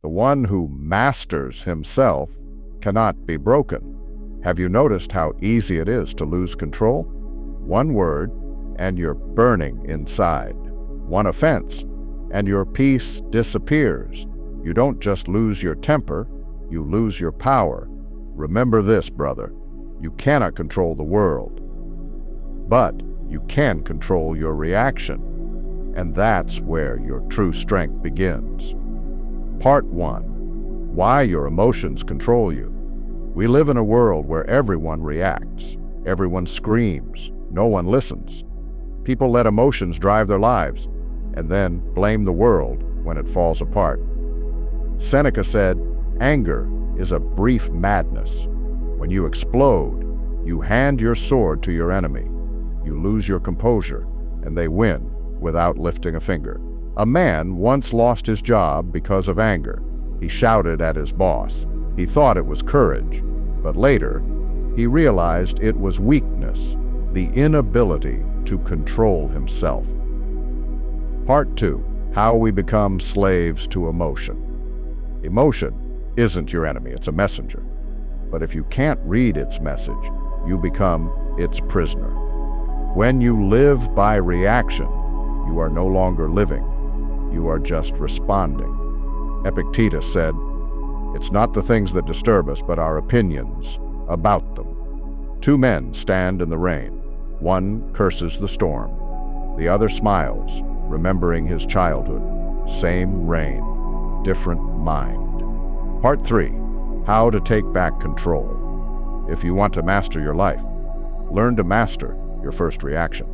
The one who masters himself cannot be broken. Have you noticed how easy it is to lose control? One word, and you're burning inside. One offense, and your peace disappears. You don't just lose your temper, you lose your power. Remember this, brother. You cannot control the world, but you can control your reaction. And that's where your true strength begins. Part 1. Why your emotions control you. We live in a world where everyone reacts. Everyone screams. No one listens. People let emotions drive their lives and then blame the world when it falls apart. Seneca said, "Anger is a brief madness. When you explode, you hand your sword to your enemy. You lose your composure, and they win without lifting a finger." A man once lost his job because of anger. He shouted at his boss. He thought it was courage, but later he realized it was weakness, the inability to control himself. Part 2. How we become slaves to emotion. Emotion isn't your enemy, it's a messenger. But if you can't read its message, you become its prisoner. When you live by reaction, you are no longer living. You are just responding. Epictetus said, "It's not the things that disturb us, but our opinions about them." Two men stand in the rain. One curses the storm. The other smiles, remembering his childhood. Same rain, different mind. Part 3. How to take back control. If you want to master your life, learn to master your first reaction.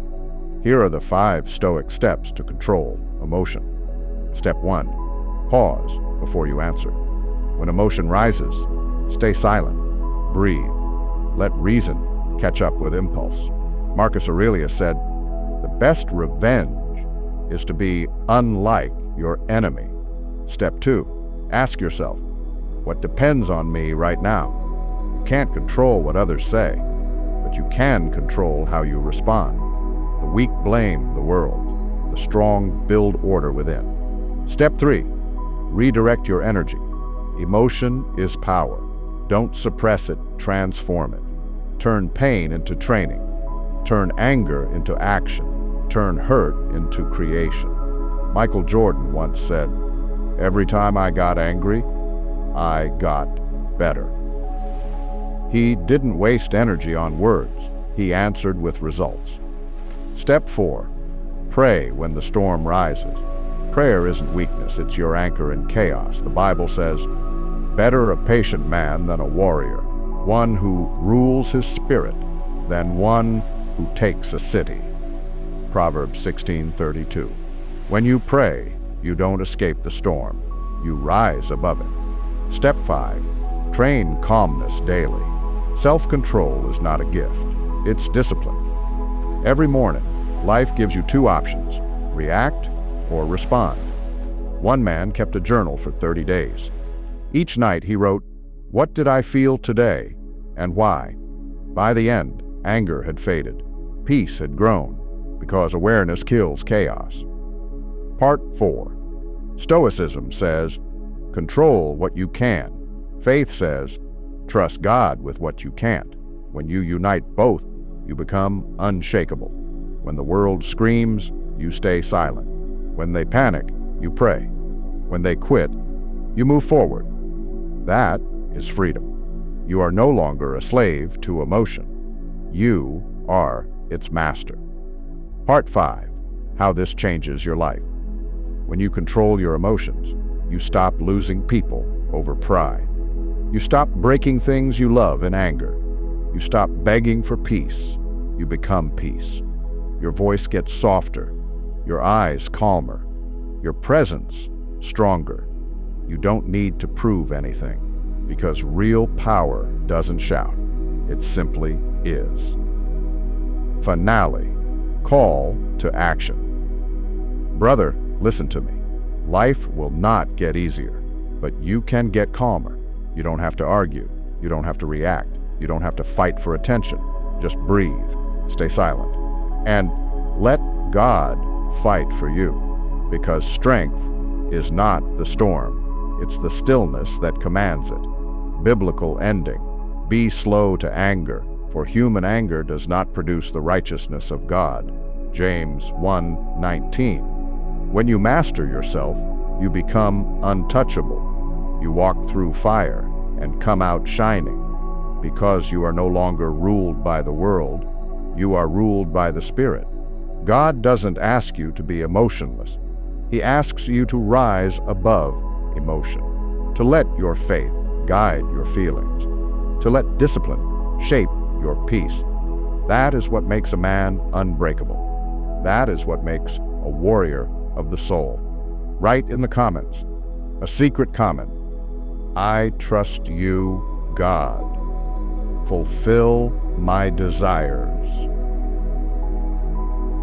Here are the 5 Stoic steps to control emotion. Step 1. Pause before you answer. When emotion rises, stay silent. Breathe. Let reason catch up with impulse. Marcus Aurelius said, "The best revenge is to be unlike your enemy." Step 2. Ask yourself, what depends on me right now? You can't control what others say, but you can control how you respond. The weak blame the world. The strong build order within. Step 3. Redirect your energy. Emotion is power. Don't suppress it, transform it. Turn pain into training. Turn anger into action. Turn hurt into creation. Michael Jordan once said, "Every time I got angry, I got better." He didn't waste energy on words. He answered with results. Step 4. Pray when the storm rises. Prayer isn't weakness, it's your anchor in chaos. The Bible says, "Better a patient man than a warrior, one who rules his spirit than one who takes a city." Proverbs 16:32. When you pray, you don't escape the storm. You rise above it. Step 5. Train calmness daily. Self-control is not a gift, it's discipline. Every morning, life gives you 2 options, react or respond. One man kept a journal for 30 days. Each night he wrote, "What did I feel today and why?" By the end, anger had faded. Peace had grown, because awareness kills chaos. Part 4. Stoicism says, control what you can. Faith says, trust God with what you can't. When you unite both, you become unshakable. When the world screams, you stay silent. When they panic, you pray. When they quit, you move forward. That is freedom. You are no longer a slave to emotion. You are its master. Part 5. How this changes your life. When you control your emotions, you stop losing people over pride. You stop breaking things you love in anger. You stop begging for peace. You become peace. Your voice gets softer, your eyes calmer, your presence stronger. You don't need to prove anything, because real power doesn't shout. It simply is. Finale. Call to action. Brother, listen to me. Life will not get easier, but you can get calmer. You don't have to argue. You don't have to react. You don't have to fight for attention. Just breathe, stay silent, and let God fight for you, because strength is not the storm. It's the stillness that commands it. Biblical ending. Be slow to anger, for human anger does not produce the righteousness of God. James 1:19. When you master yourself, you become untouchable. You walk through fire and come out shining. Because you are no longer ruled by the world, you are ruled by the Spirit. God doesn't ask you to be emotionless. He asks you to rise above emotion, to let your faith guide your feelings, to let discipline shape your peace. That is what makes a man unbreakable. That is what makes a warrior of the soul. Write in the comments, a secret comment: I trust you, God. Fulfill my desires.